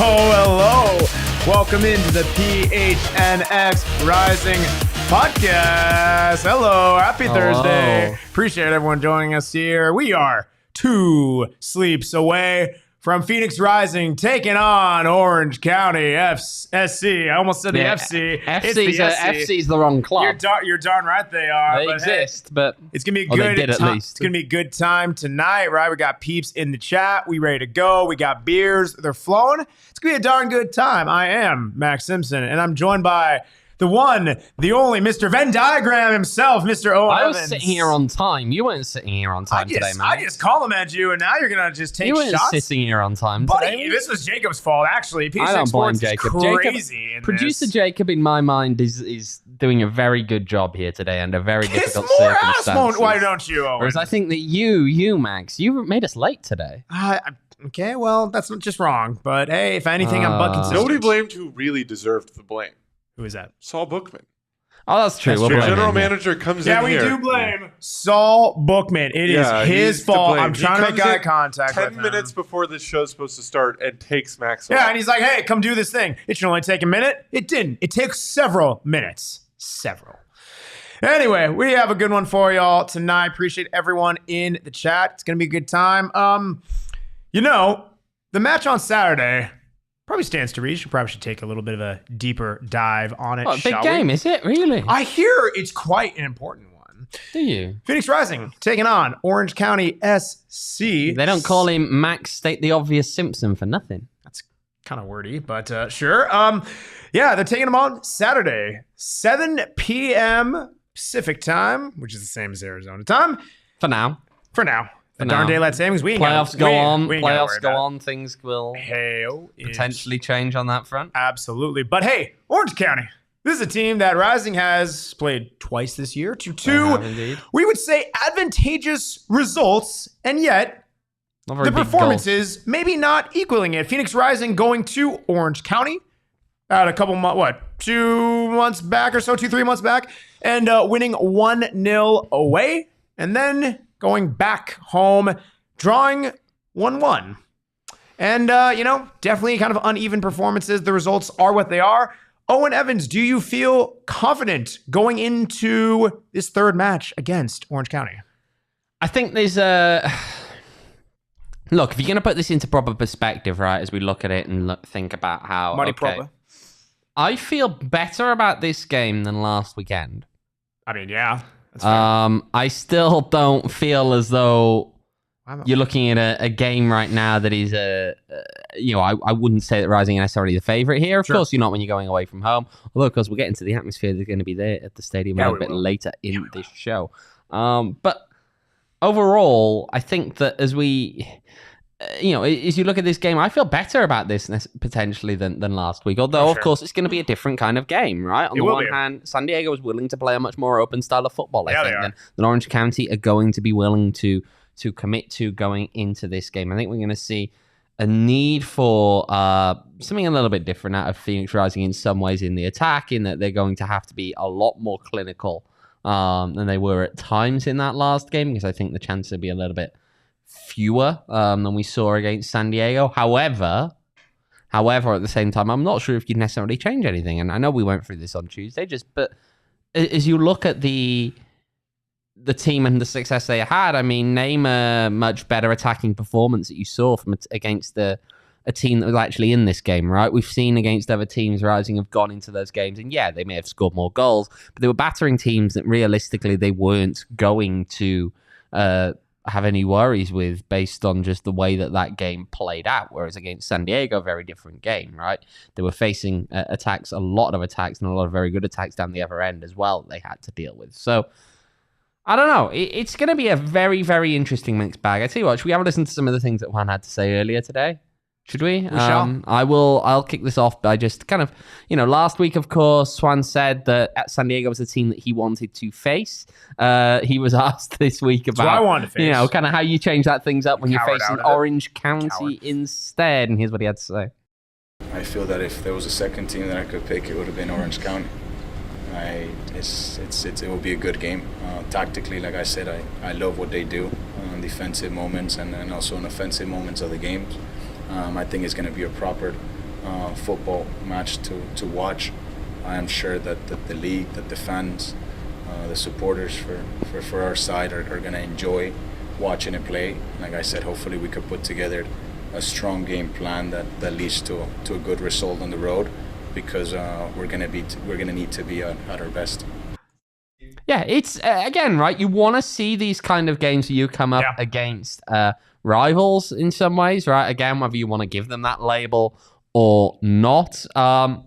Hello. Welcome into the PHNX Rising Podcast. Hello. Happy Thursday. Appreciate everyone joining us here. We are 2 sleeps away from Phoenix Rising taking on Orange County SC. I almost said the FC. FC's the wrong club. You're darn right they are. They exist, but it's gonna be a good time. It's gonna be a good time tonight, right? We got peeps in the chat. We ready to go. We got beers. They're flowing. It's gonna be a darn good time. I am Max Simpson, and I'm joined by the one, the only, Mr. Venn Diagram himself, Mr. Owain. I was sitting here on time. You weren't sitting here on time today, man. I just complimented you, and now you're going to just take shots. You weren't sitting here on time Buddy, today. This was Jacob's fault, actually. I don't blame Jacob. Crazy Producer Jacob, in my mind, is doing a very good job here today under very difficult circumstances. Why don't you, Owain? Whereas I think that you, Max, you made us late today. Okay, well, that's not just wrong. But hey, if anything, I'm butt consistent. Nobody blamed who really deserved the blame. Who is that? Saul Bookman. Oh, that's true. The general manager comes in here. Yeah, we do blame Saul Bookman. It is his fault. I'm trying to make eye contact with him. 10 minutes before this show's supposed to start and takes Max off. Yeah, and he's like, hey, come do this thing. It should only take a minute. It didn't. It takes several minutes. Anyway, we have a good one for y'all tonight. Appreciate everyone in the chat. It's going to be a good time. The match on Saturday probably stands to reach. You probably should take a little bit of a deeper dive on it. Big game, is it? Really? I hear it's quite an important one. Do you? Phoenix Rising taking on Orange County SC. They don't call him Max State the Obvious Simpson for nothing. That's kind of wordy, but sure. They're taking them on Saturday, 7 p.m. Pacific time, which is the same as Arizona time. For now. The darn daylight savings. Playoffs go on. Things will potentially change on that front. Absolutely. But hey, Orange County. This is a team that Rising has played twice this year. 2-2. We would say advantageous results, and yet the performances maybe not equaling it. Phoenix Rising going to Orange County at a couple months, 2 months back or so, 2-3 months back, and winning 1-0 away, and then going back home, drawing 1-1. And, definitely kind of uneven performances. The results are what they are. Owen Evans, do you feel confident going into this third match against Orange County? I think there's Look, if you're going to put this into proper perspective, right, as we look at it and think about how... Proper. I feel better about this game than last weekend. I mean, yeah. I still don't feel as though you're looking at a game right now that is I wouldn't say that Rising are necessarily the favourite here. Of course, you're not when you're going away from home. Although, of course, we'll get into the atmosphere that's going to be there at the stadium a little bit later in this show. But overall, I think that as we... as you look at this game, I feel better about this potentially than last week. Although, of course, it's going to be a different kind of game, right? On the one hand, San Diego is willing to play a much more open style of football, I think, than Orange County are going to be willing to commit to going into this game. I think we're going to see a need for something a little bit different out of Phoenix Rising in some ways in the attack, in that they're going to have to be a lot more clinical than they were at times in that last game, because I think the chance will be a little bit fewer than we saw against San Diego. However, at the same time, I'm not sure if you'd necessarily change anything. And I know we went through this on Tuesday, but as you look at the team and the success they had, I mean, name a much better attacking performance that you saw from against a team that was actually in this game, right? We've seen against other teams Rising have gone into those games, and yeah, they may have scored more goals, but they were battering teams that realistically they weren't going to have any worries with based on just the way that game played out. Whereas against San Diego, very different game, right? They were facing attacks, a lot of attacks, and a lot of very good attacks down the other end as well they had to deal with. So, I don't know. It's going to be a very, very interesting mixed bag. I tell you what, should we have a listen to some of the things that Juan had to say earlier today? Should we? We shall. I'll kick this off by just kind of, last week, of course, Juan said that San Diego was the team that he wanted to face. He was asked this week about, I wanted to face. Kind of how you change that things up when you're facing Orange County instead. And here's what he had to say. I feel that if there was a second team that I could pick, it would have been Orange County. It will be a good game. Tactically, like I said, I love what they do on defensive moments and also on offensive moments of the games. I think it's going to be a proper football match to watch. I am sure that the league, that the fans, the supporters for our side are going to enjoy watching it play. Like I said, hopefully we could put together a strong game plan that leads to a good result on the road, because we're going to need to be at our best. Yeah, it's again, right? You want to see these kind of games where you come up against rivals in some ways, right? Again, whether you want to give them that label or not. I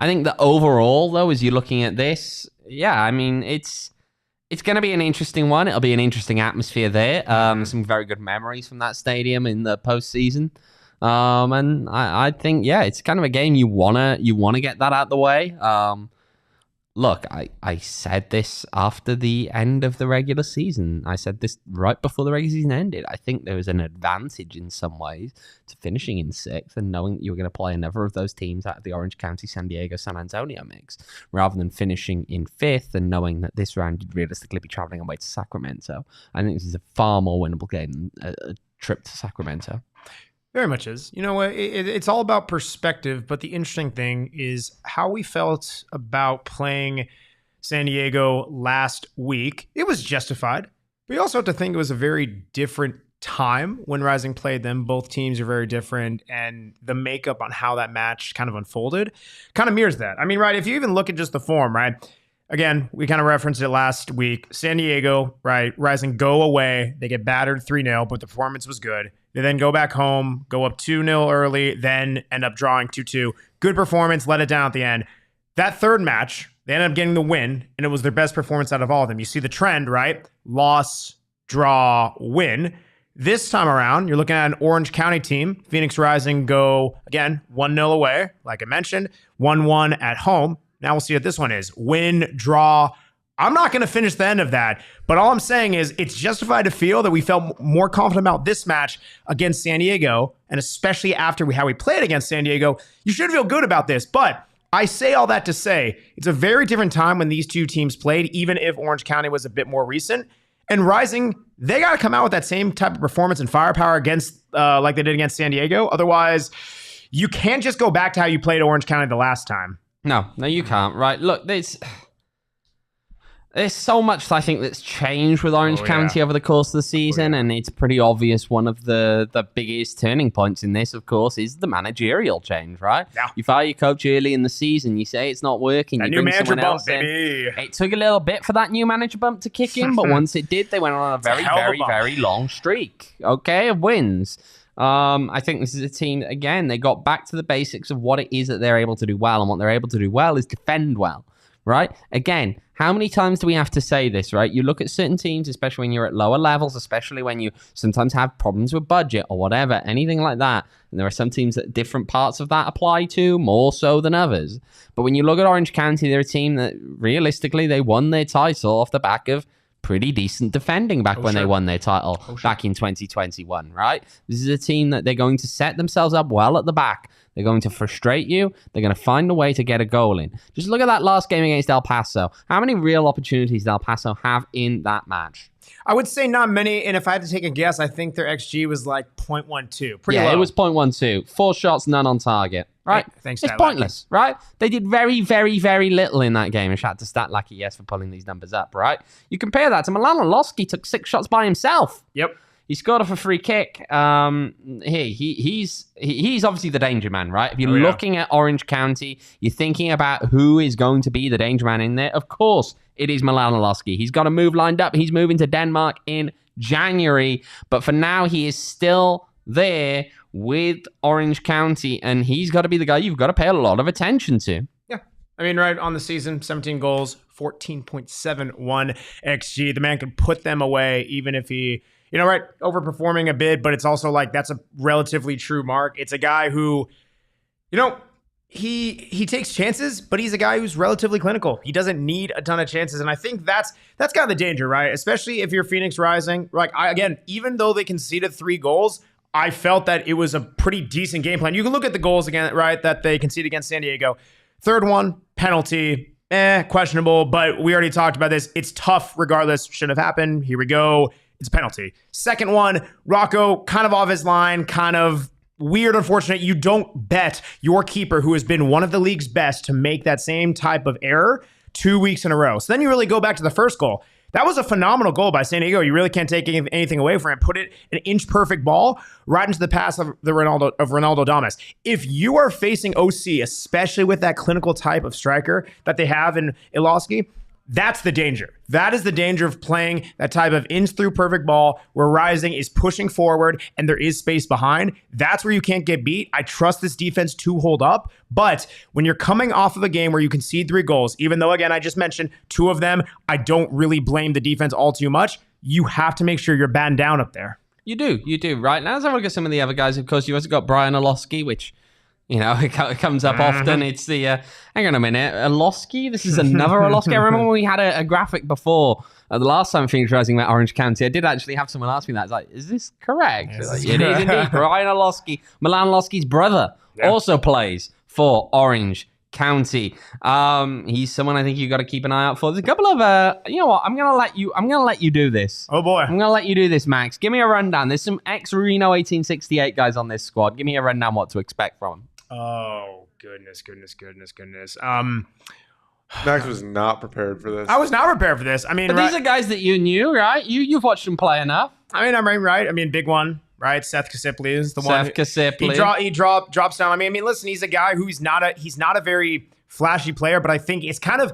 think that overall, though, as you're looking at this, I mean, it's going to be an interesting one. It'll be an interesting atmosphere there. Some very good memories from that stadium in the postseason. And I think, it's kind of a game you wanna get that out the way. Look, I said this after the end of the regular season. I said this right before the regular season ended. I think there was an advantage in some ways to finishing in 6th and knowing that you were going to play another of those teams out of the Orange County, San Diego, San Antonio mix, rather than finishing in 5th and knowing that this round you'd realistically be traveling away to Sacramento. I think this is a far more winnable game than a trip to Sacramento. Very much is. It's all about perspective, but the interesting thing is how we felt about playing San Diego last week. It was justified, but you also have to think it was a very different time when Rising played them. Both teams are very different, and the makeup on how that match kind of unfolded kind of mirrors that. I mean, right, if you even look at just the form, right? Again, we kind of referenced it last week. San Diego, right? Rising go away. They get battered 3-0, but the performance was good. They then go back home, go up 2-0 early, then end up drawing 2-2. Good performance, let it down at the end. That third match, they ended up getting the win, and it was their best performance out of all of them. You see the trend, right? Loss, draw, win. This time around, you're looking at an Orange County team. Phoenix Rising go, again, 1-0 away, like I mentioned, 1-1 at home. Now we'll see what this one is. Win, draw. I'm not going to finish the end of that, but all I'm saying is it's justified to feel that we felt more confident about this match against San Diego, and especially after how we played against San Diego. You should feel good about this, but I say all that to say it's a very different time when these two teams played, even if Orange County was a bit more recent. And Rising, they got to come out with that same type of performance and firepower against, like they did against San Diego. Otherwise, you can't just go back to how you played Orange County the last time. No, you can't. Right, look, there's so much, I think, that's changed with Orange County over the course of the season, and it's pretty obvious one of the biggest turning points in this, of course, is the managerial change, right? Yeah. You fire your coach early in the season, you say it's not working, that you new bring manager someone bump, else in. baby. It took a little bit for that new manager bump to kick in, but once it did, they went on a very, very, very long streak, of wins. I think this is a team, again, they got back to the basics of what it is that they're able to do well, and what they're able to do well is defend well, right? Again, how many times do we have to say this, right? You look at certain teams, especially when you're at lower levels, especially when you sometimes have problems with budget or whatever, anything like that. And there are some teams that different parts of that apply to, more so than others. But when you look at Orange County, they're a team that realistically, they won their title off the back of pretty decent defending back when they won their title back in 2021, right? This is a team that they're going to set themselves up well at the back. They're going to frustrate you. They're going to find a way to get a goal in. Just look at that last game against El Paso. How many real opportunities did El Paso have in that match? I would say not many, and if I had to take a guess, I think their XG was like 0.12. Pretty low. It was 0.12. 4 shots, none on target. Right? Thanks. It's pointless, right? They did very, very, very little in that game. And shout out to StatLucky, for pulling these numbers up, right? You compare that to Milan. Iloski took 6 shots by himself. Yep. He scored off a free kick. He's obviously the danger man, right? If you're looking at Orange County, you're thinking about who is going to be the danger man in there. Of course, it is Milan Iloski. He's got a move lined up. He's moving to Denmark in January. But for now, he is still there with Orange County, and he's got to be the guy you've got to pay a lot of attention to. Yeah. I mean, right on the season, 17 goals, 14.71 XG. The man can put them away even if he, overperforming a bit, but it's also like that's a relatively true mark. It's a guy who, he takes chances, but he's a guy who's relatively clinical. He doesn't need a ton of chances, and I think that's kind of the danger, right? Especially if you're Phoenix Rising. Even though they conceded 3 goals, I felt that it was a pretty decent game plan. You can look at the goals again, right, that they conceded against San Diego. Third one, penalty, questionable, but we already talked about this. It's tough regardless. Shouldn't have happened. Here we go. It's a penalty. Second one, Rocco kind of off his line, kind of weird, unfortunate. You don't bet your keeper, who has been one of the league's best, to make that same type of error 2 weeks in a row. So then you really go back to the first goal. That was a phenomenal goal by San Diego. You really can't take anything away from it. Put it an inch-perfect ball right into the pass of Ronaldo Damas. If you are facing OC, especially with that clinical type of striker that they have in Iloski, that's the danger. That is the danger of playing that type of inch-through perfect ball where Rising is pushing forward and there is space behind. That's where you can't get beat. I trust this defense to hold up. But when you're coming off of a game where you concede 3 goals, even though, again, I just mentioned 2 of them, I don't really blame the defense all too much. You have to make sure you're battened down up there. You do, right? Now let's have a look at some of the other guys. Of course, you also got Brian Iloski, which... it comes up often. It's the, hang on a minute, Iloski? This is another Iloski? I remember when we had a graphic before, the last time Phoenix Rising met Orange County, I did actually have someone ask me that. It's like, is this correct? Yes, like, it is indeed. Brian Iloski, Milan Iloski's brother, also plays for Orange County. He's someone I think you got to keep an eye out for. There's a couple of, you know what? I'm gonna let you do this. Oh boy, I'm gonna let you do this, Max. Give me a rundown. There's some ex-Reno 1868 guys on this squad. Give me a rundown what to expect from them. Oh, goodness. Max was not prepared for this. I was not prepared for this. I mean, but these are guys that you knew, right? You've watched them play enough. I mean, I'm right. I mean, big one, right? Seth Kasipli is the one. Seth Kasipli. He drops down. I mean, listen, he's a guy who's not a very flashy player, but I think it's kind of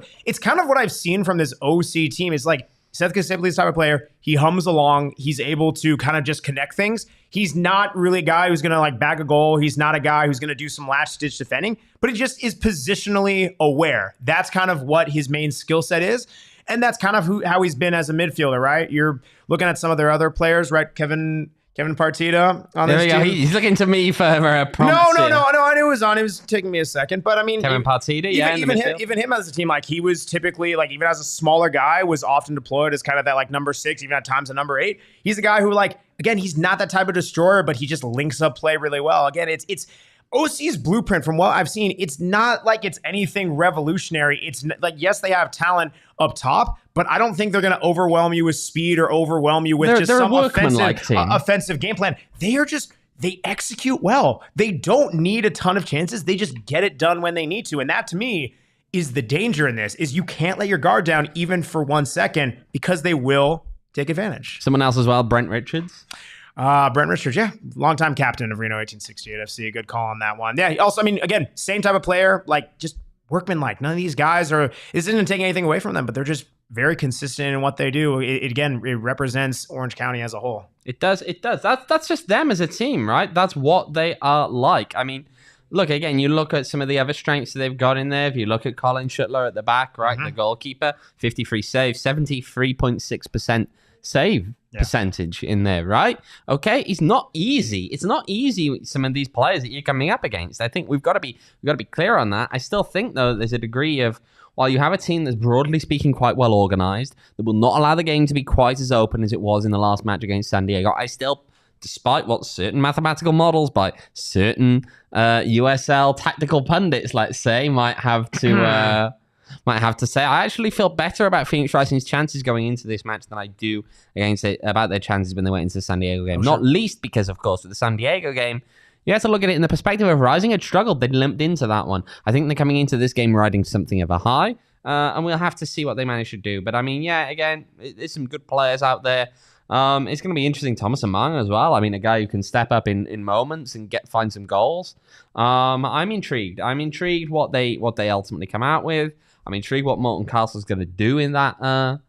what I've seen from this OC team is like Seth Kasipli's type of player. He hums along. He's able to kind of just connect things. He's not really a guy who's going to like bag a goal. He's not a guy who's going to do some last stitch defending, but he just is positionally aware. That's kind of what his main skill set is. And that's kind of how he's been as a midfielder, right? You're looking at some of their other players, right? Kevin Partita on this team. He's looking to me for a prompt. No. I knew it was on. It was taking me a second, but I mean, Kevin Partita, even him as a team, like he was typically like even as a smaller guy was often deployed as kind of that like number 6, even at times a number 8. He's a guy who like again he's not that type of destroyer, but he just links up play really well. Again, it's OC's blueprint from what I've seen. It's not like it's anything revolutionary. It's like, yes, they have talent up top, but I don't think they're going to overwhelm you with speed or overwhelm you with just some offensive game plan. They execute well. They don't need a ton of chances. They just get it done when they need to. And that to me is the danger in this is you can't let your guard down even for 1 second because they will take advantage. Someone else as well, Brent Richards. Brent Richards, yeah. Longtime captain of Reno 1868 FC. Good call on that one. Yeah, also, I mean, again, same type of player, like just workman-like. None of these guys this isn't taking anything away from them, but they're just very consistent in what they do. It represents Orange County as a whole. It does. That's just them as a team, right? That's what they are like. I mean, look, again, you look at some of the other strengths that they've got in there. If you look at Colin Shuttler at the back, right, the goalkeeper, 53 saves, 73.6% save percentage in there, right? Okay, it's not easy. It's not easy with some of these players that you're coming up against. I think we've got to be clear on that. I still think though there's a degree of while you have a team that's broadly speaking quite well organized, that will not allow the game to be quite as open as it was in the last match against San Diego. I still, despite what certain mathematical models by certain USL tactical pundits, let's say, might have to say, I actually feel better about Phoenix Rising's chances going into this match than I do about their chances when they went into the San Diego game. Not least because, of course, with the San Diego game, you have to look at it in the perspective of Rising had struggled. They'd limped into that one. I think they're coming into this game riding something of a high, and we'll have to see what they manage to do. But I mean, yeah, again, there's some good players out there. It's going to be interesting. Thomas Amang as well. I mean, a guy who can step up in moments and find some goals. I'm intrigued. I'm intrigued what they ultimately come out with. I'm intrigued what Morton Castle's going to do in that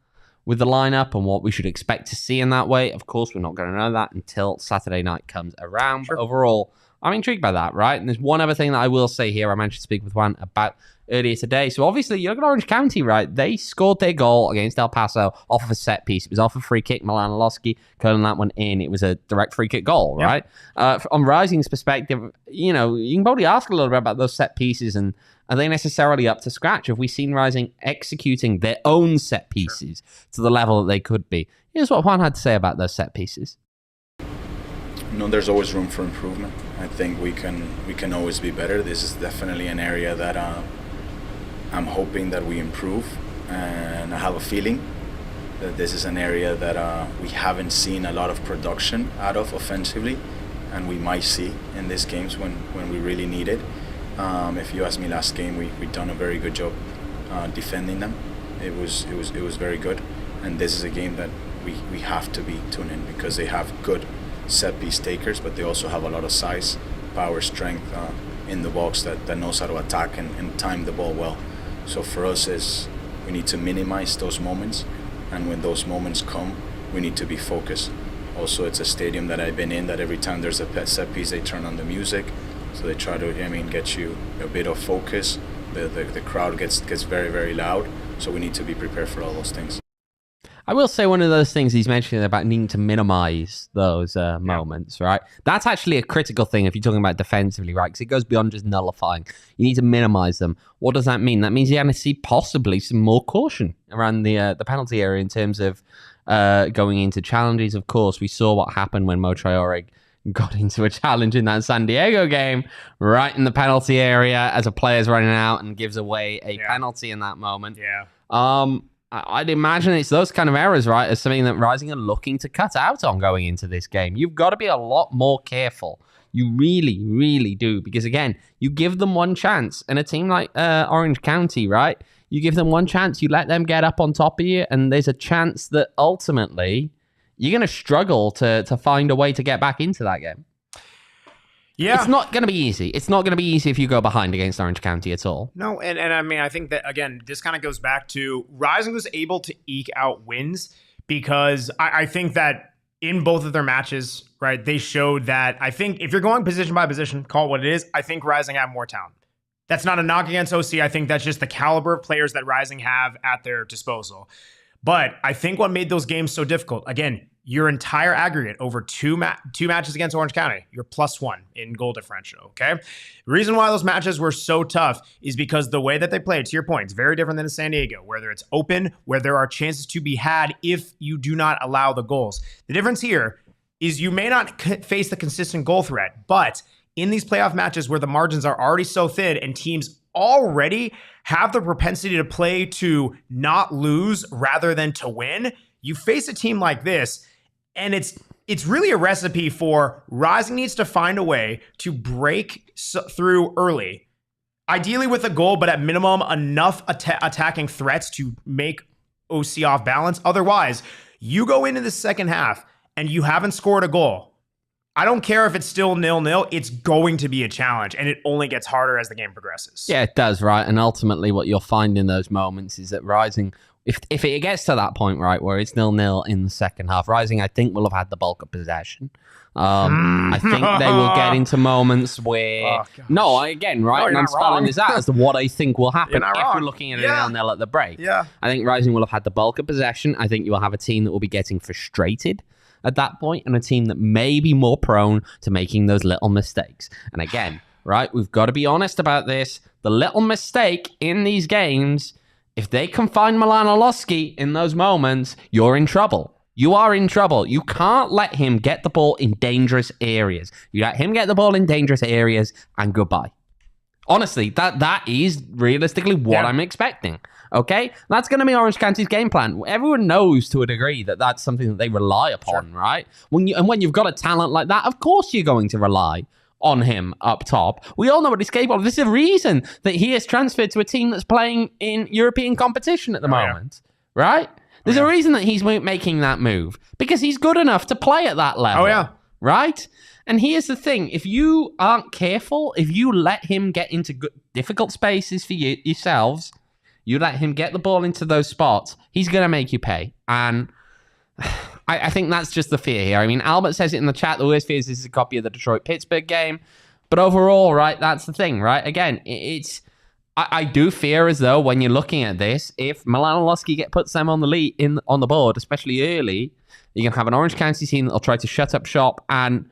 with the lineup and what we should expect to see in that way. Of course, we're not going to know that until Saturday night comes around. Sure. But overall, I'm intrigued by that, right? And there's one other thing that I will say here. I managed to speak with Juan about earlier today. So obviously, you look at Orange County, right? They scored their goal against El Paso off of a set piece. It was off a free kick. Milan Iloski curling that one in. It was a direct free kick goal, right? On Rising's perspective, you can probably ask a little bit about those set pieces and are they necessarily up to scratch? Have we seen Rising executing their own set pieces to the level that they could be? Here's what Juan had to say about those set pieces. No, there's always room for improvement. I think we can always be better. This is definitely an area that I'm hoping that we improve, and I have a feeling that this is an area that we haven't seen a lot of production out of offensively, and we might see in these games when we really need it. If you ask me, last game we done a very good job defending them. It was very good, and this is a game that we have to be tuned in because they have good set piece takers, but they also have a lot of size, power, strength in the box that knows how to attack and time the ball well. So for us we need to minimize those moments, and when those moments come, we need to be focused. Also, it's a stadium that I've been in that every time there's a set piece, they turn on the music. So they try to, get you a bit of focus. The crowd gets very, very loud. So we need to be prepared for all those things. I will say one of those things he's mentioning about needing to minimize those moments, right? That's actually a critical thing if you're talking about defensively, right? Because it goes beyond just nullifying. You need to minimize them. What does that mean? That means you're going to see possibly some more caution around the penalty area in terms of going into challenges. Of course, we saw what happened when Mo Traore got into a challenge in that San Diego game, right in the penalty area as a player's running out and gives away a penalty in that moment. I'd imagine it's those kind of errors, right, as something that Rising are looking to cut out on going into this game. You've got to be a lot more careful. You really, really do. Because, again, you give them one chance. And a team like Orange County, right, you give them one chance. You let them get up on top of you. And there's a chance that ultimately you're going to struggle to find a way to get back into that game. Yeah. It's not going to be easy. It's not going to be easy if you go behind against Orange County at all. No, and I mean, I think that, again, this kind of goes back to Rising was able to eke out wins because I think that in both of their matches, right, they showed that, I think if you're going position by position, call it what it is, I think Rising have more talent. That's not a knock against OC. I think that's just the caliber of players that Rising have at their disposal. But I think what made those games so difficult, again, your entire aggregate over two matches against Orange County, you're +1 in goal differential, okay? The reason why those matches were so tough is because the way that they played, to your point, it's very different than in San Diego, where it's open, where there are chances to be had if you do not allow the goals. The difference here is you may not face the consistent goal threat, but in these playoff matches where the margins are already so thin and teams already have the propensity to play to not lose rather than to win, you face a team like this, and it's really a recipe for Rising needs to find a way to break through early, ideally with a goal, but at minimum enough attacking threats to make OC off balance. Otherwise, you go into the second half and you haven't scored a goal. I don't care if it's still 0-0, it's going to be a challenge, and it only gets harder as the game progresses. Yeah, it does, right? And ultimately what you'll find in those moments is that Rising, if it gets to that point, right, where it's 0-0 in the second half, Rising, I think, will have had the bulk of possession. I think they will get into moments where... again, right? No, and I'm spelling this out as to what I think will happen if we're looking at it 0-0 at the break. Yeah. I think Rising will have had the bulk of possession. I think you will have a team that will be getting frustrated at that point, and a team that may be more prone to making those little mistakes. And again, right, we've got to be honest about this. The little mistake in these games, if they can find Milan Iloski in those moments, you're in trouble. You are in trouble. You can't let him get the ball in dangerous areas. You let him get the ball in dangerous areas, and goodbye. Honestly, that is realistically what I'm expecting. Okay? That's going to be Orange County's game plan. Everyone knows to a degree that that's something that they rely upon, right? When you've got a talent like that, of course you're going to rely on him up top. We all know what he's capable of. There's a reason that he has transferred to a team that's playing in European competition at the moment, right? There's a reason that he's making that move, because he's good enough to play at that level. Oh, yeah. Right? And here's the thing. If you aren't careful, if you let him get into difficult spaces for yourselves, you let him get the ball into those spots, he's going to make you pay. And I think that's just the fear here. I mean, Albert says it in the chat, the worst fear is this is a copy of the Detroit-Pittsburgh game. But overall, right, that's the thing, right? Again, I do fear as though when you're looking at this, if Milan and Iloski puts them on the lead on the board, especially early, you're going to have an Orange County team that'll try to shut up shop. And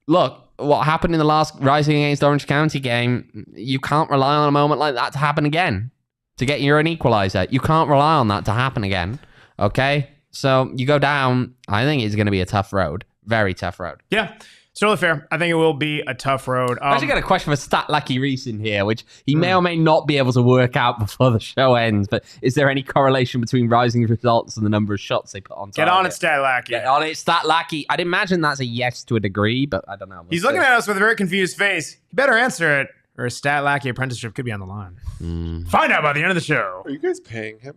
look, what happened in the last Rising against Orange County game, you can't rely on a moment like that to happen again. To get you an equalizer, you can't rely on that to happen again. Okay? So you go down, I think it's going to be a tough road. Very tough road. Yeah. It's totally fair. I think it will be a tough road. I actually got a question for Stat Lucky Reese in here, which he may or may not be able to work out before the show ends. But is there any correlation between Rising's results and the number of shots they put on target? Get on it, Stat Lucky. Get on it, Stat Lucky. I'd imagine that's a yes to a degree, but I don't know. He's looking at us with a very confused face. You better answer it, or a Stat Lucky apprenticeship could be on the line. Find out by the end of the show. Are you guys paying him?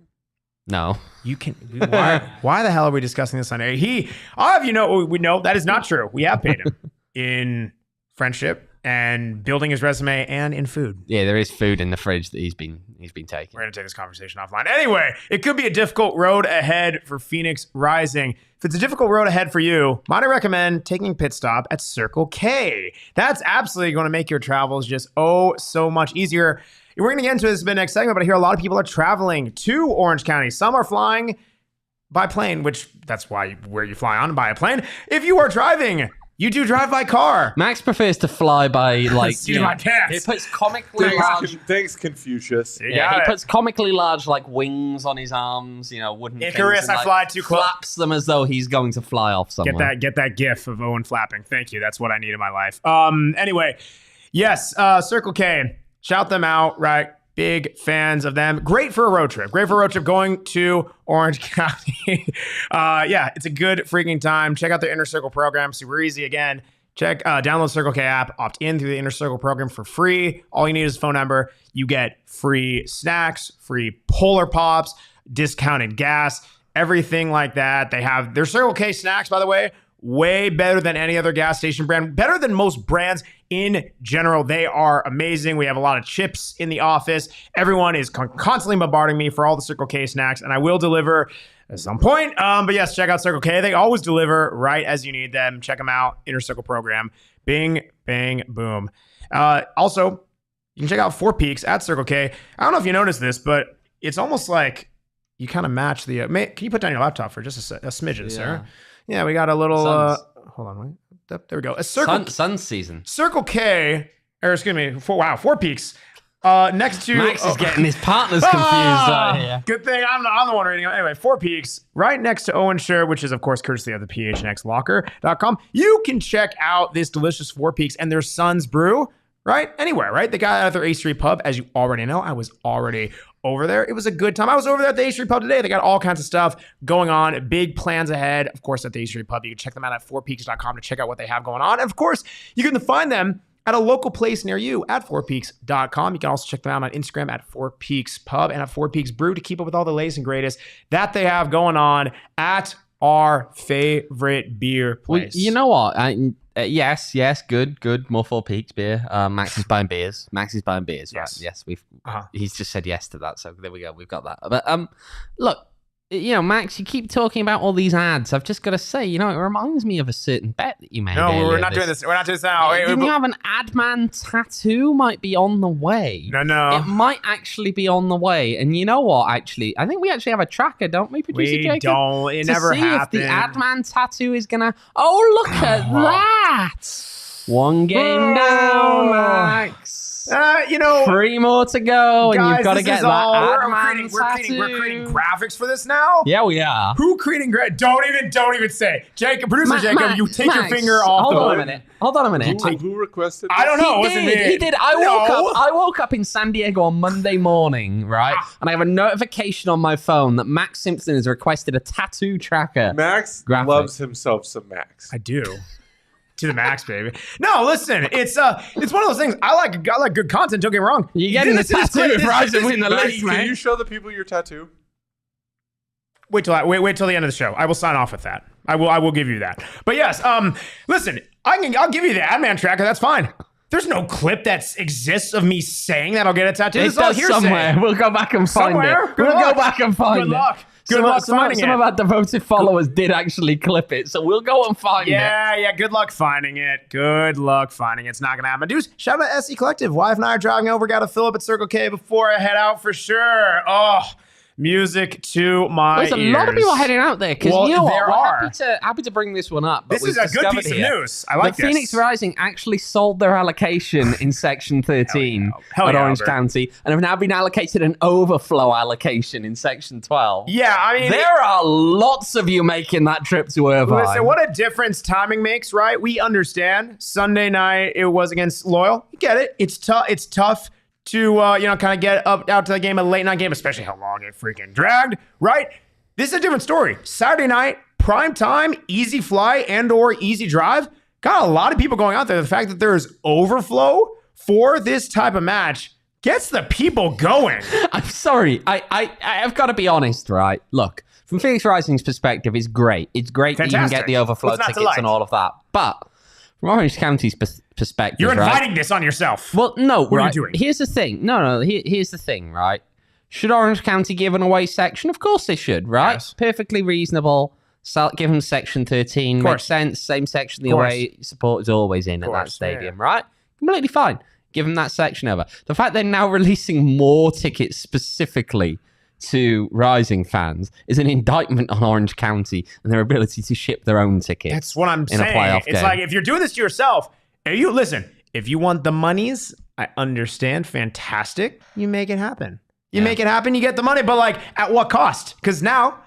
No. You can. Why the hell are we discussing this on air? I'll have you know, we know that is not true. We have paid him in friendship and building his resume and in food. Yeah, there is food in the fridge that he's been taking. We're going to take this conversation offline. Anyway, it could be a difficult road ahead for Phoenix Rising. If it's a difficult road ahead for you, might I recommend taking a pit stop at Circle K. That's absolutely going to make your travels just so much easier. We're going to get into this in the next segment, but I hear a lot of people are traveling to Orange County. Some are flying by plane, which that's where you fly on, by a plane. If you are driving, you do drive by car. Max prefers to fly by my pants. He puts comically large. Thanks, Confucius. He puts comically large wings on his arms. Wooden. Icarus, I fly too close. Flaps them as though he's going to fly off somewhere. Get that gif of Owain flapping. Thank you. That's what I need in my life. Anyway, yes, Circle K. Shout them out, right? Big fans of them. Great for a road trip. Going to Orange County. It's a good freaking time. Check out their Inner Circle program. Super easy. Again, download the Circle K app. Opt in through the Inner Circle program for free. All you need is a phone number. You get free snacks, free Polar Pops, discounted gas, everything like that. They have their Circle K snacks, by the way, way better than any other gas station brand. Better than most brands in general. They are amazing. We have a lot of chips in the office. Everyone is constantly bombarding me for all the Circle K snacks, and I will deliver at some point. But yes, check out Circle K. They always deliver right as you need them. Check them out. Inner Circle program. Bing, bang, boom. Also, you can check out Four Peaks at Circle K. I don't know if you noticed this, but it's almost like you kind of match the... can you put down your laptop for just a smidgen, sir? Yeah, we got a little... hold on, wait. There we go. A sun season. Circle K, or excuse me, Four Peaks. Next to... Max is getting his partners confused right here. Good thing I'm the one reading it. Anyway, Four Peaks, right next to Owain Shirt, which is, of course, courtesy of the PHNXlocker.com. You can check out this delicious Four Peaks and their Sun's Brew, right? Anywhere, right? They got it at their A Street Pub. As you already know, I was already over there. It was a good time. I was over there at the A Street Pub today. They got all kinds of stuff going on. Big plans ahead. Of course, at the A Street Pub. You can check them out at fourpeaks.com to check out what they have going on. And of course, you can find them at a local place near you at fourpeaks.com. You can also check them out on Instagram at Four Peaks Pub and at Four Peaks Brew to keep up with all the latest and greatest that they have going on at our favorite beer place. Well, you know what? Yes, good. More Four Peaks beer. Max is buying beers. Yes. Right? Yes, he's just said yes to that. So there we go. We've got that. But look, Max, you keep talking about all these ads. I've just got to say, it reminds me of a certain bet that you made. No, we're not doing this. We're not doing this now. Didn't you have an Adman tattoo? Might be on the way. No. It might actually be on the way. And you know what? Actually, I think we actually have a tracker, don't we, producer Jacob? We don't. It never happened. To see if the Adman tattoo is gonna. Oh, look at that! One game down, Max. 3 more to go, guys, and you've got to get that. We're creating graphics for this now. Yeah, we are. Who creating graphics? Don't even say. Jacob, producer Jacob, you take your finger off. Hold on a minute. Who requested? I don't know. He did. I woke up in San Diego on Monday morning, right? And I have a notification on my phone that Max Simpson has requested a tattoo tracker. Max loves himself some Max. I do. To the max, baby. No, listen, it's one of those things. I like good content. Don't get me wrong. You're getting the tattoo if Rising win the league, man. Can you show the people your tattoo? Wait till the end of the show. I will sign off with that. I will give you that. But yes, listen, I'll give you the ad man tracker. That's fine. There's no clip that exists of me saying that I'll get a tattoo. It does somewhere. We'll go back and find it. We'll go back and find it. Good luck. Good luck finding it. Some of our devoted followers did actually clip it, so we'll go and find it. Yeah, good luck finding it. Good luck finding it. It's not going to happen. Dudes, shout out to SE Collective. Wife and I are driving over. Got to fill up at Circle K before I head out for sure. Oh, music to my There's a ears. lot of people heading out there because you know there what? are. Happy to bring this one up. This is a good piece of news. I like this. Phoenix Rising actually sold their allocation in Section 13 at Orange County and have now been allocated an overflow allocation in Section 12. Yeah, I mean... There are lots of you making that trip to Irvine. Listen, what a difference timing makes, right? We understand. Sunday night, it was against Loyal. You get it. It's tough to, kind of get out to the game, a late night game, especially how long it freaking dragged, right? This is a different story. Saturday night, prime time, easy fly and or easy drive. Got a lot of people going out there. The fact that there's overflow for this type of match gets the people going. I'm sorry. I've got to be honest, right? Look, from Phoenix Rising's perspective, it's great. It's great that you can get the overflow tickets and all of that. But from Orange County's perspective, you're inviting this on yourself. Well, no, what are you doing? Here's the thing. Here's the thing, right? Should Orange County give an away section? Of course they should, right? Yes. Perfectly reasonable. Give them Section 13. Makes sense. Same section the away support is always in at that stadium, right? Completely fine. Give them that section over. The fact they're now releasing more tickets specifically to Rising fans is an indictment on Orange County and their ability to ship their own tickets. That's what I'm saying. A playoff it's game. Like if you're doing this to yourself, if you want the monies, I understand. Fantastic. You make it happen. You make it happen. You get the money, but like at what cost? Because now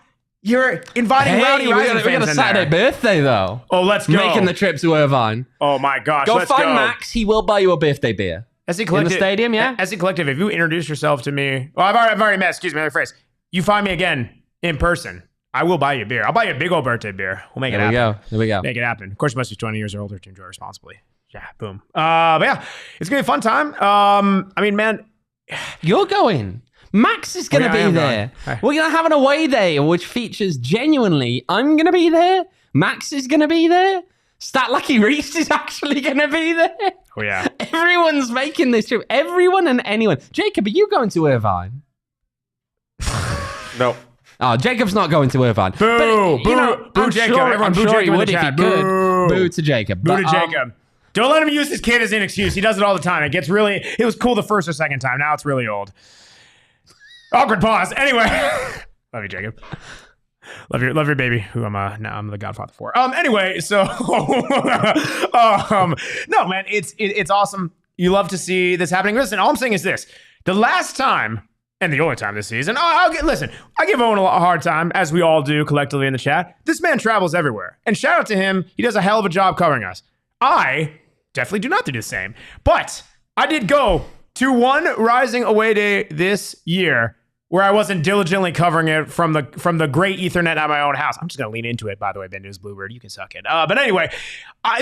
you're inviting rowdy Rising fans in there. We got a Saturday birthday though. Oh, let's go. Making the trip to Irvine. Oh my gosh. Go find Max. He will buy you a birthday beer. SE Collective, in the stadium, yeah? SE Collective, if you introduce yourself to me, well, I've already met, excuse me, let me rephrase. You find me again in person, I will buy you a beer. I'll buy you a big old birthday beer. We'll make it happen. There we go. Make it happen. Of course, you must be 20 years or older to enjoy responsibly. Yeah, boom. But yeah, it's going to be a fun time. I mean, man. You're going. Max is going to be there. We're going to have an away day, which features genuinely, I'm going to be there. Max is going to be there. Stat Lucky Reese is actually going to be there. Oh, yeah. Everyone's making this trip. Everyone and anyone. Jacob, are you going to Irvine? No. Oh, Jacob's not going to Irvine. Boo! Boo Jacob. Everyone boo Jacob in the chat. Boo to Jacob. Boo to Jacob. Don't let him use his kid as an excuse. He does it all the time. It was cool the first or second time. Now it's really old. Awkward pause. Anyway. Love you, Jacob. Love your baby, who I'm the godfather for. Anyway, so no, man, it's awesome. You love to see this happening. Listen, all I'm saying is this: the last time and the only time this season, I give Owen a hard time, as we all do collectively in the chat. This man travels everywhere, and shout out to him. He does a hell of a job covering us. I definitely do not do the same, but I did go to one Rising away day this year where I wasn't diligently covering it from the great Ethernet at my own house. I'm just going to lean into it, by the way, Ben News Bluebird. You can suck it. But anyway,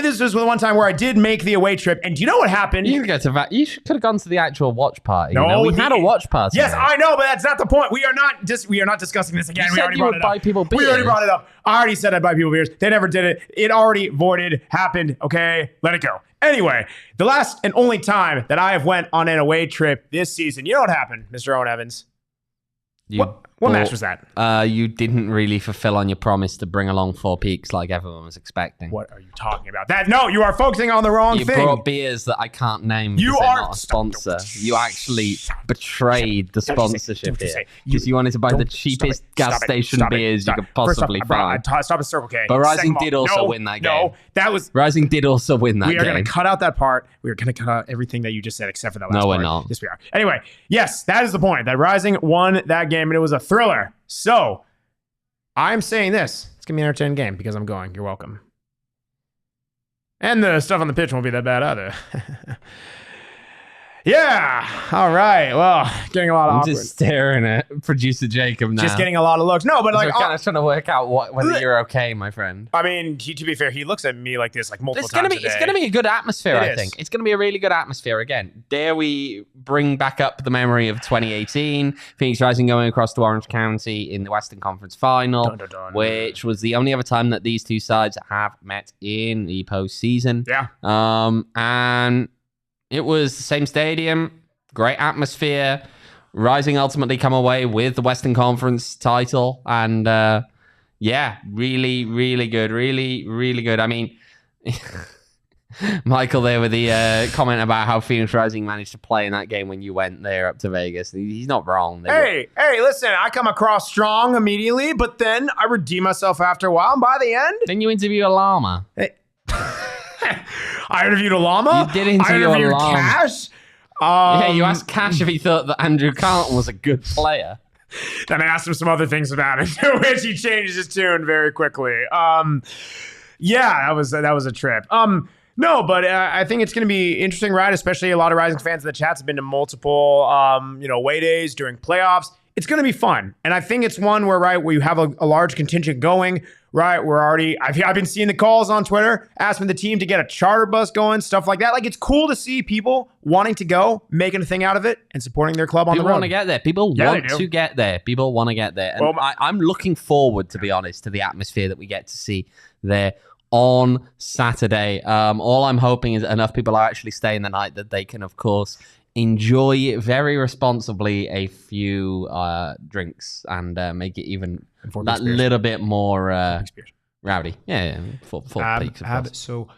this was the one time where I did make the away trip. And do you know what happened? You could have gone to the actual watch party. No, we had a watch party. Yes, I know, but that's not the point. We are not discussing this again. We already brought it up. We already brought it up. I already said I'd buy people beers. They never did it. It already voided, happened. Okay, let it go. Anyway, the last and only time that I have went on an away trip this season, you know what happened, Mr. Owen Evans? What match was that? You didn't really fulfill on your promise to bring along Four Peaks like everyone was expecting. What are you talking about? No, you are focusing on the wrong thing. You brought beers that I can't name because they're not a sponsor. You actually betrayed the sponsorship here because you wanted to buy the cheapest gas station beers you could possibly find. Stop at Circle K. But Rising did also win that game. No, that was... Rising did also win that game. We are going to cut out that part. We are going to cut out everything that you just said except for that last part. No, we're not. Yes, we are. Anyway, yes, that is the point. That Rising won that game and it was a thriller. So, I'm saying this. It's going to be an entertaining game because I'm going. You're welcome. And the stuff on the pitch won't be that bad either. Yeah. All right. Well, getting a lot of I'm awkward. just staring at producer Jacob now. Just getting a lot of looks. No, but so like, we're kind of trying to work out whether you're okay, my friend. I mean, to be fair, he looks at me like this like multiple times a day. It's going to be a good atmosphere, I think. It's going to be a really good atmosphere again. Dare we bring back up the memory of 2018, Phoenix Rising going across to Orange County in the Western Conference Final, which was the only other time that these two sides have met in the postseason. Yeah. And it was the same stadium. Great atmosphere. Rising ultimately come away with the Western Conference title. And really, really good. Really, really good. I mean, Michael there with the comment about how Phoenix Rising managed to play in that game when you went there up to Vegas. He's not wrong. Hey, listen, I come across strong immediately, but then I redeem myself after a while. And by the end... Then you interview a llama. Hey. I interviewed a llama. You did interview a llama. Cash. You asked Cash if he thought that Andrew Carlton was a good player. Then I asked him some other things about it, to which he changed his tune very quickly. That was a trip. No, but I think it's going to be interesting, right? Especially a lot of Rising fans in the chats have been to multiple, away days during playoffs. It's going to be fun. And I think it's one where you have a large contingent going, right? I've been seeing the calls on Twitter, asking the team to get a charter bus going, stuff like that. Like, it's cool to see people wanting to go, making a thing out of it, and supporting their club on the road. People want to get there. People want to get there. People want to get there. And I'm looking forward, to be honest, to the atmosphere that we get to see there on Saturday. All I'm hoping is that enough people are actually staying the night that they can, of course, enjoy very responsibly a few drinks and make it even that little bit more rowdy. Yeah, full peaks. Absolutely.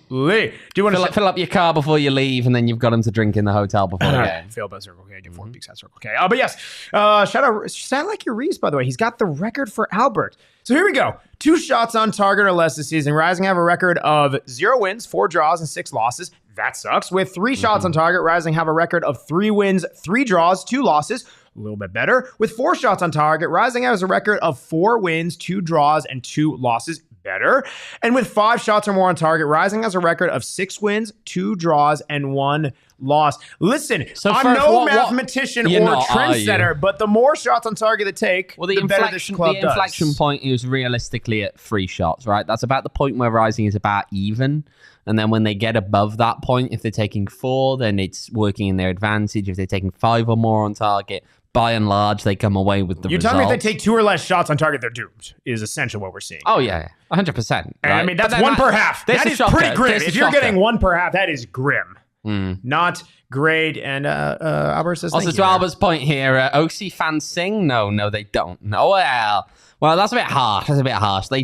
Do you want to fill up your car before you leave, and then you've got them to drink in the hotel before the game? Fail by circle. Okay, get 4 peaks at circle. Okay. But yes, shout like your Reese, by the way. He's got the record for Albert. So here we go. 2 shots on target or less this season. Rising have a record of 0 wins, 4 draws, and 6 losses. That sucks. With 3 shots on target, Rising have a record of 3 wins, 3 draws, 2 losses. A little bit better. With 4 shots on target, Rising has a record of 4 wins, 2 draws, and 2 losses. Better. And with 5 shots or more on target, Rising has a record of 6 wins, 2 draws, and 1 loss. Listen, so I'm no mathematician or trendsetter, but the more shots on target they take, the better this club does. The inflection point is realistically at 3 shots, right? That's about the point where Rising is about even. And then when they get above that point, if they're taking 4, then it's working in their advantage. If they're taking 5 or more on target, by and large, they come away with the result. You're telling me if they take 2 or less shots on target, they're doomed, is essentially what we're seeing. Oh, yeah. 100%. Right? I mean, that's 1 per half. That is pretty grim. If you're getting 1 per half, that is grim. Not great. And Albert says also, to Albert's point here, OC fans sing? No, they don't. No, well, that's a bit harsh. They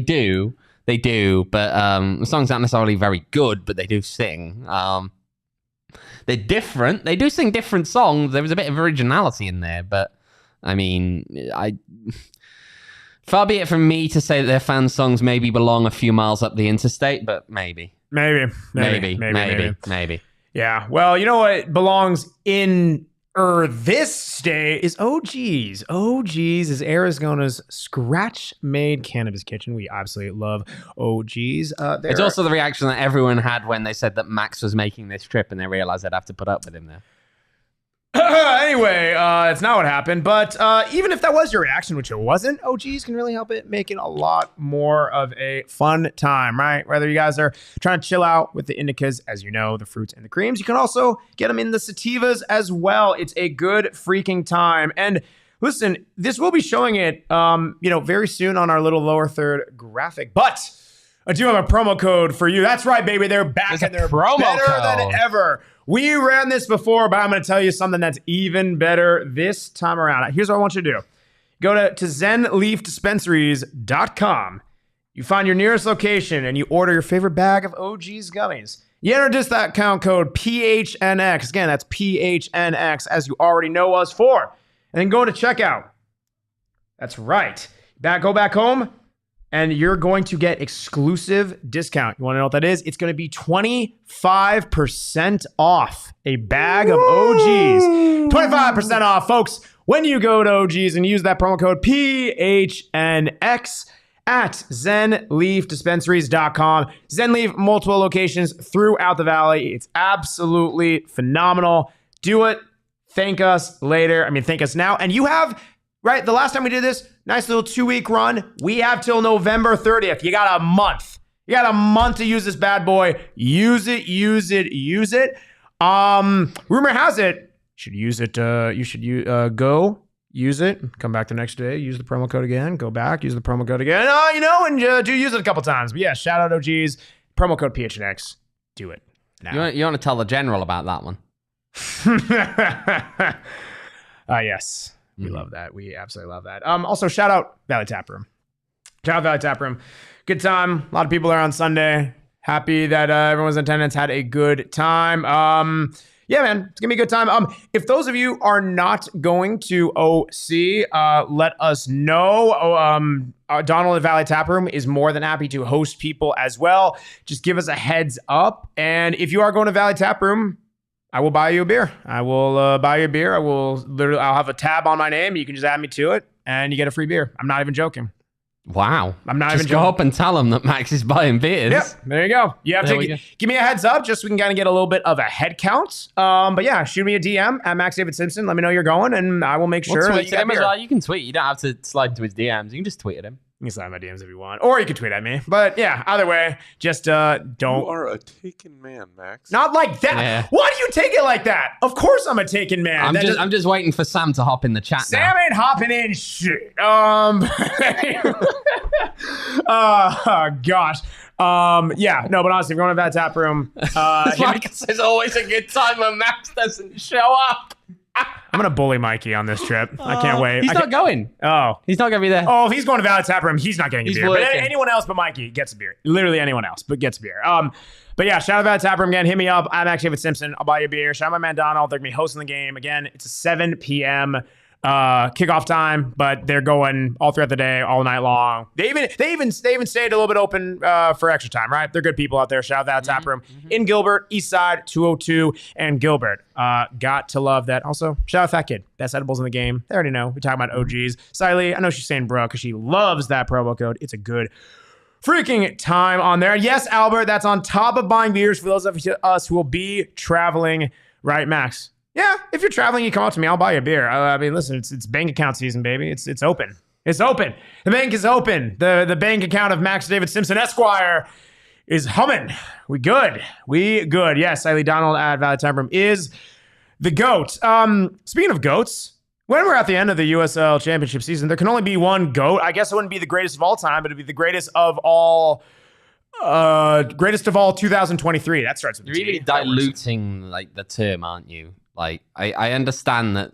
do, but the song's not necessarily very good, but they do sing. They're different. They do sing different songs. There was a bit of originality in there, but I mean, far be it from me to say that their fan songs maybe belong a few miles up the interstate, but maybe. Maybe. Yeah. Well, you know what belongs in this state is OG's. OG's is Arizona's scratch-made cannabis kitchen. We absolutely love OG's. It's also the reaction that everyone had when they said that Max was making this trip and they realized they'd have to put up with him there. Anyway, it's not what happened. But even if that was your reaction, which it wasn't, OG's can really help it make it a lot more of a fun time, right? Whether you guys are trying to chill out with the indicas, as you know, the fruits and the creams, you can also get them in the sativas as well. It's a good freaking time. And listen, this will be showing it, very soon on our little lower third graphic. But I do have a promo code for you. That's right, baby. They're back and they're better than ever. We ran this before, but I'm going to tell you something that's even better this time around. Here's what I want you to do. Go to zenleafdispensaries.com. You find your nearest location and you order your favorite bag of OG's gummies. You enter discount code PHNX. Again, that's PHNX, as you already know us for. And then go to checkout. That's right. Go back home. And you're going to get exclusive discount. You want to know what that is? It's going to be 25% off a bag of OGs. 25% off, folks, when you go to OGs and use that promo code PHNX at zenleafdispensaries.com. Zenleaf, multiple locations throughout the valley. It's absolutely phenomenal. Do it. Thank us later. I mean, thank us now. And you have, right, the last time we did this, nice little 2-week run. We have till November 30th. You got a month. You got a month to use this bad boy. Use it. Rumor has it, you should go use it, come back the next day, use the promo code again, go back, use the promo code again. And do use it a couple times. But yeah, shout out OGs, promo code PHNX. Do it now. You want to tell the general about that one? Yes. We love that. We absolutely love that. Also, shout out Valley Tap Room. Good time. A lot of people are on Sunday. Happy that everyone's in attendance had a good time. Yeah, man, it's gonna be a good time. If those of you are not going to OC, let us know. Donald at Valley Tap Room is more than happy to host people as well. Just give us a heads up. And if you are going to Valley Tap Room, I will buy you a beer. I'll have a tab on my name. You can just add me to it, and you get a free beer. I'm not even joking. Wow. I'm not just even go up and tell them that Max is buying beers. Yep, there you go. You have to give me a heads up just so we can kind of get a little bit of a head count. But yeah, shoot me a DM at Max David Simpson. Let me know you're going, and I will make sure that you get beer. You can tweet. You don't have to slide into his DMs. You can just tweet at him. You can slide my DMs if you want. Or you can tweet at me. But yeah, either way, just don't. You are a taken man, Max. Not like that. Yeah. Why do you take it like that? Of course I'm a taken man. I'm just waiting for Sam to hop in the chat now. Sam ain't hopping in shit. Gosh. Yeah, no, but honestly, if you're going to that tap room, there's always a good time when Max doesn't show up. I'm going to bully Mikey on this trip. I can't wait. He's not going. Oh. He's not going to be there. Oh, if he's going to Valley Tap Room, he's not getting a beer. But anyone else but Mikey gets a beer. Literally anyone else, but gets a beer. But yeah, shout out to Valley Tap Room again. Hit me up. I'm actually with Simpson. I'll buy you a beer. Shout out my man Donald. They're going to be hosting the game. Again, it's a 7 p.m. Kickoff time, but they're going all throughout the day, all night long. They even stayed a little bit open for extra time, right? They're good people out there. Shout out that Tap Room in Gilbert, East Side, 202, and Gilbert. Got to love that. Also, shout out Fat Kid. Best edibles in the game. They already know. We talk about OGs. Siley, I know she's saying bro because she loves that promo code. It's a good freaking time on there. Yes, Albert, that's on top of buying beers for those of us who will be traveling, right, Max? Yeah, if you're traveling, you come up to me, I'll buy you a beer. I mean, listen, it's bank account season, baby. It's open. It's open. The bank is open. The bank account of Max David Simpson Esquire is humming. We good. Yes, Siley Donald at Valley Tap Room is the GOAT. Speaking of GOATs, when we're at the end of the USL Championship season, there can only be one GOAT. I guess it wouldn't be the greatest of all time, but it'd be the greatest of all 2023. That starts with You're really diluting like the term, aren't you? Like, I understand that.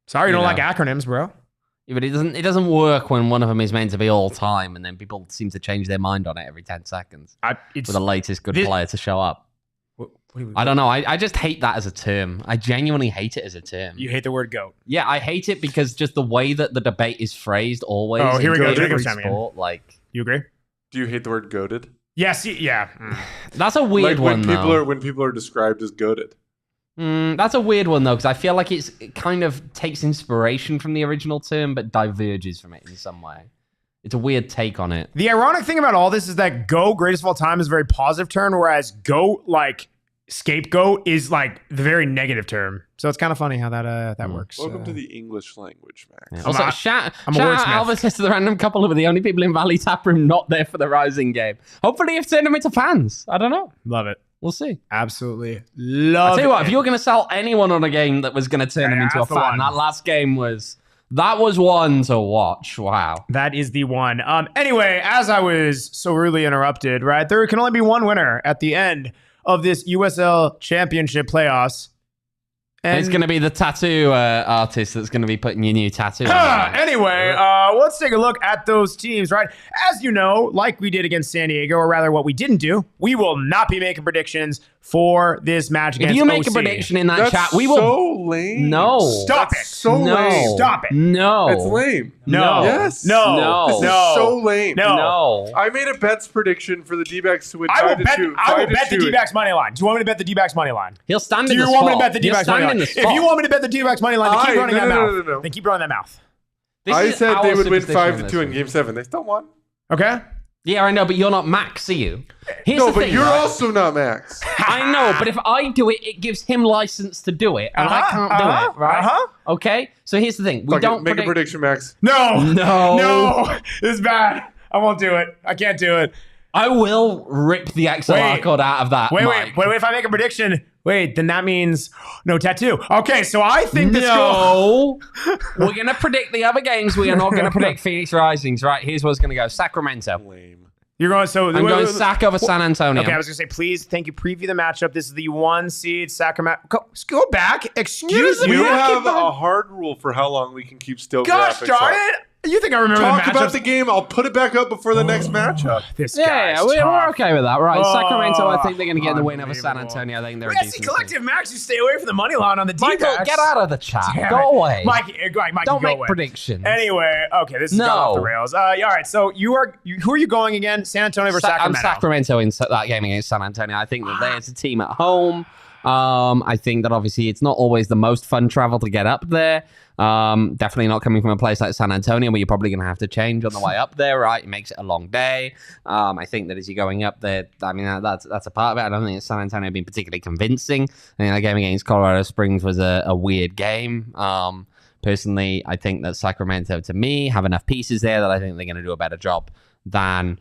Sorry, you don't like acronyms, bro. Yeah, but it doesn't work when one of them is meant to be all time, and then people seem to change their mind on it every 10 seconds for the latest good player to show up. I don't know. I just hate that as a term. I genuinely hate it as a term. You hate the word GOAT? Yeah, I hate it because just the way that the debate is phrased always. Oh, here we go. Sport, like, you agree? Do you hate the word goated? Yes. Yeah. That's a weird one, though. When people are described as goated. That's a weird one, though, because I feel like it kind of takes inspiration from the original term, but diverges from it in some way. It's a weird take on it. The ironic thing about all this is that GOAT, greatest of all time, is a very positive term, whereas GOAT, like scapegoat, is like the very negative term. So it's kind of funny how that works. Welcome to the English language, Max. Yeah. Also, shout out Alvis to the random couple who are the only people in Valley Tap Room not there for the Rising game. Hopefully you've turned them into fans. I don't know. Love it. We'll see. Absolutely love it. I'll tell you what, if you were going to sell anyone on a game that was going to turn them into a fan, that last game was one to watch. Wow. That is the one. Anyway, as I was so rudely interrupted, right, there can only be one winner at the end of this USL Championship playoffs. And it's going to be the tattoo artist that's going to be putting your new tattoo on. Anyway, let's take a look at those teams, right? As you know, like we did against San Diego, or rather what we didn't do, we will not be making predictions for this match against If you make OC. a prediction in that chat, we will... so lame. No. Stop it. So lame. Stop it. No. It's lame. No. Yes. No. This is so lame. No. I made a bets prediction for the D-backs to win. I will bet the D-backs money line. Do you want me to bet the D-backs money line? He'll stand in the spot. Do you want me to bet the D-backs money line? If you want me to bet the D-backs money line, then keep running that mouth. No. Then keep running that mouth. I said they would win 5-2 in Game 7. They still won. Okay. Yeah, I know, but you're not Max, are you? Here's No, the but thing, you're right? also not Max. I know, but if I do it, it gives him license to do it, and I can't do it, right? Okay? So here's the thing. We don't make a prediction, Max. No. This is bad. I won't do it. I can't do it. I will rip the XLR code out of that. Wait. If I make a prediction, then that means no tattoo. Okay, so I think this No. We're going to predict the other games. We are not going to predict Phoenix Risings, right? Here's where it's going to go. Sacramento. Lame. You're going, so I'm going Sac over San Antonio. Okay, I was going to say, please, thank you. Preview the matchup. This is the 1 seed Sacramento. Go back. Excuse me. We have a hard rule for how long we can keep still Gosh graphics darn up. it. You think I remember Talk the matchup? about the game. I'll put it back up before the next matchup. This Yeah, guy's we're tough. okay with that, right? Sacramento, I think they're going to get the win over San unbelievable. Antonio. I think they're a Yes, decent collective team. Max, you stay away from the money line on the Michael, D-backs. get out of the chat. Damn Go it. away. Mikey, Don't go make away. predictions. Anyway, okay, this is gone off the rails. All right, so who are you going again? San Antonio versus Sacramento? I'm Sacramento in that game against San Antonio. I think that there's a team at home. I think that obviously it's not always the most fun travel to get up there. Definitely not coming from a place like San Antonio where you're probably going to have to change on the way up there, right? It makes it a long day. I think that as you're going up there, I mean, that's a part of it. I don't think San Antonio being particularly convincing. I think that game against Colorado Springs was a weird game. Personally, I think that Sacramento, to me, have enough pieces there that I think they're going to do a better job than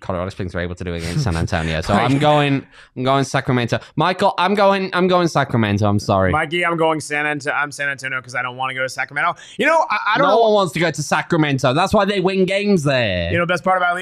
Colorado Springs were able to do against San Antonio. So I'm going Sacramento. Michael, I'm going Sacramento. I'm sorry. Mikey, I'm going San Antonio because I don't want to go to Sacramento. You know, I don't know. No one wants to go to Sacramento. That's why they win games there. You know the best part about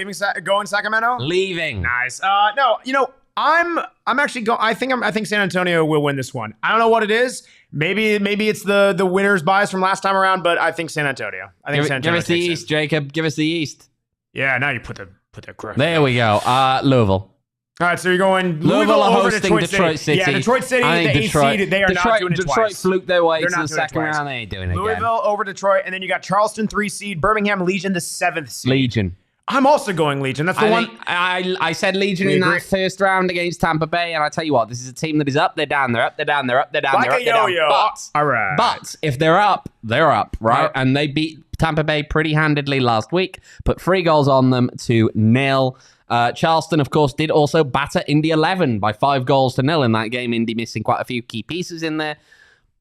going to Sacramento? Leaving. Nice. No, you know, I'm actually going. I think San Antonio will win this one. I don't know what it is. Maybe it's the winner's bias from last time around, but I think San Antonio. Give us the East, Jacob. Give us the East. Yeah, now you put the correct. There we go. Louisville. All right, so you're going Louisville are over hosting Detroit City. Yeah, Detroit City, I think the Detroit, seed, they are not doing it Detroit twice. fluked their way They're to not the doing it second twice. round. They ain't doing it Louisville again. over Detroit, and then you got Charleston 3 seed, Birmingham Legion the 7th seed. Legion. I'm also going Legion. That's the one. I said Legion in that first round against Tampa Bay, and I tell you what, this is a team that is up, they're down, they're up, they're down, they're up, they're down, Like they're up, a they're down. yo-yo. All right. But if they're up, right? Right. And they beat Tampa Bay pretty handedly last week, put 3 goals on them to 0. Charleston, of course, did also batter Indy 11 by 5 goals to 0 in that game. Indy missing quite a few key pieces in there.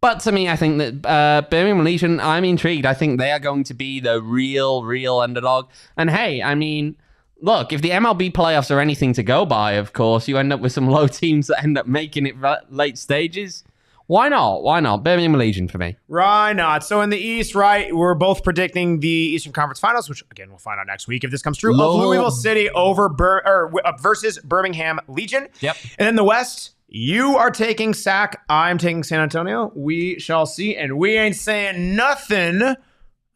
But to me, I think that Birmingham Legion, I'm intrigued. I think they are going to be the real underdog. And hey, I mean, look, if the MLB playoffs are anything to go by, of course, you end up with some low teams that end up making it late stages. Why not? Birmingham Legion for me. Why not? So in the East, right, we're both predicting the Eastern Conference Finals, which again we'll find out next week if this comes true. Of Louisville City over versus Birmingham Legion. Yep. And in the West, you are taking Sac. I'm taking San Antonio. We shall see, and we ain't saying nothing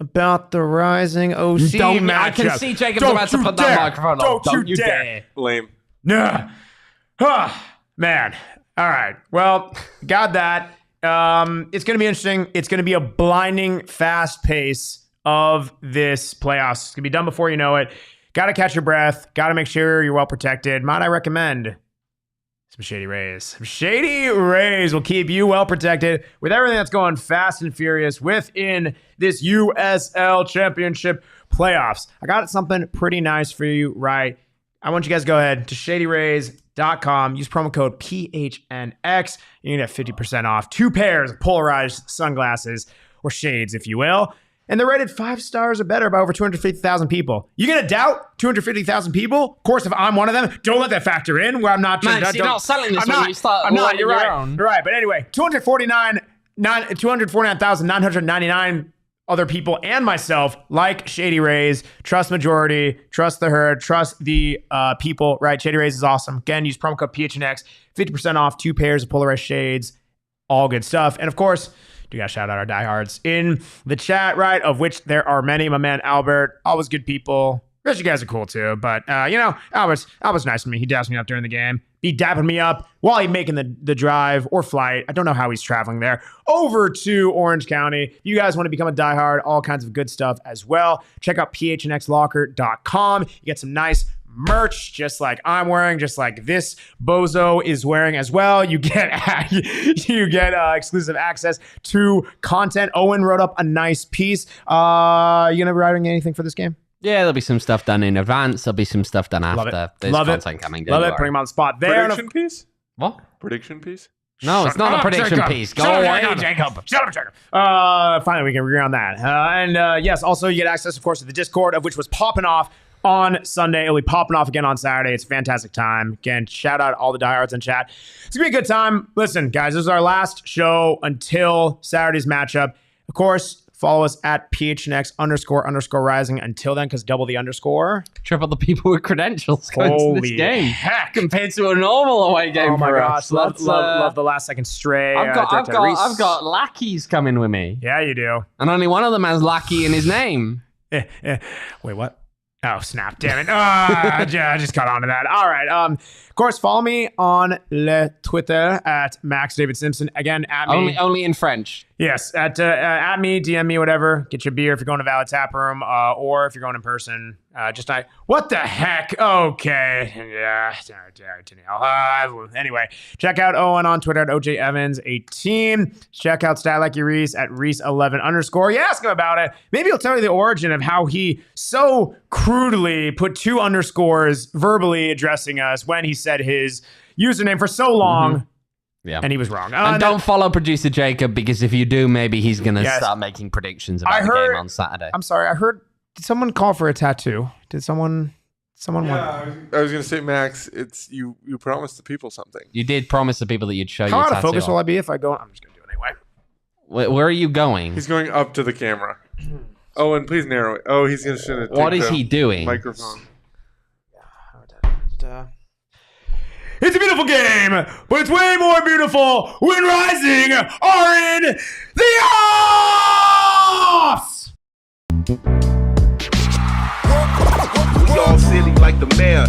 about the Rising OC matchup. I can see Jacob's about to put that microphone on. Don't you dare. Lame. Nah. Man. All right. Well, got that. It's going to be interesting. It's going to be a blinding fast pace of this playoffs. It's going to be done before you know it. Got to catch your breath. Got to make sure you're well protected. Might I recommend some Shady Rays? Some Shady Rays will keep you well protected with everything that's going fast and furious within this USL Championship playoffs. I got something pretty nice for you, right? I want you guys to go ahead to shadyrays.com. Use promo code PHNX. You can get 50% off 2 pairs of polarized sunglasses, or shades, if you will. And they're rated 5 stars or better by over 250,000 people. You gonna doubt 250,000 people? Of course, if I'm one of them, don't let that factor in. Where I'm not. Man, you're not selling this when you start. I'm not. You're right. Own. You're right. But anyway, 249,999 other people and myself like Shady Rays. Trust majority, trust the herd, trust the people, right? Shady Rays is awesome. Again, use promo code PHNX, 50% off 2 pairs of polarized shades, all good stuff. And of course, do gotta shout out our diehards in the chat, right? Of which there are many. My man Albert, always good people. The rest of you guys are cool too, but Albert's nice to me. He daps me up during the game. He dapping me up while he's making the drive or flight. I don't know how he's traveling there over to Orange County. If you guys want to become a diehard, all kinds of good stuff as well. Check out phnxlocker.com. You get some nice merch, just like I'm wearing, just like this bozo is wearing as well. You get exclusive access to content. Owain wrote up a nice piece. You gonna be writing anything for this game? Yeah, there'll be some stuff done in advance. There'll be some stuff done after. There's content coming. Love it. Putting him on the spot there. Prediction piece? What? Prediction piece? No, it's not a prediction piece. Go away, Jacob. Shut up, Jacob. Finally, we can agree on that. Yes, also you get access, of course, to the Discord, of which was popping off on Sunday. It'll be popping off again on Saturday. It's a fantastic time. Again, shout out all the diehards in chat. It's going to be a good time. Listen, guys, this is our last show until Saturday's matchup. Of course, follow us at PHNX __rising until then, because double the underscore. Triple the people with credentials going to this game. Heck. Compared to a normal away game. Oh my for gosh. us. Love the last second stray. I've got lackeys coming with me. Yeah, you do. And only one of them has Lackey in his name. Wait, what? Oh, snap. Damn it. I just caught on to that. All right. Of course, follow me on le Twitter at Max David Simpson. Again, at me. Only in French. Yes. At me, DM me, whatever. Get your beer if you're going to Valid Tap Room, or if you're going in person. What the heck? Okay. Yeah. Anyway, check out Owen on Twitter at OJEvans18. Check out Stat Like You Reese at Reese11 _ You ask him about it. Maybe he'll tell you the origin of how he so crudely put 2 underscores verbally addressing us when he said his username for so long. Mm-hmm. Yeah. And he was wrong. And don't follow producer Jacob, because if you do, maybe he's going to start making predictions about the game on Saturday. I'm sorry. I heard. Did someone call for a tattoo? Did someone want? I was going to say, Max, it's you promised the people something. You did promise the people that you'd show How your out tattoo. of focus will I be if I go? I'm just going to do it anyway. Where are you going? He's going up to the camera. Oh, and please narrow it. Oh, he's going to What is he doing? Microphone. It's a beautiful game, but it's way more beautiful when Rising are in the offs! We all silly like the mayor.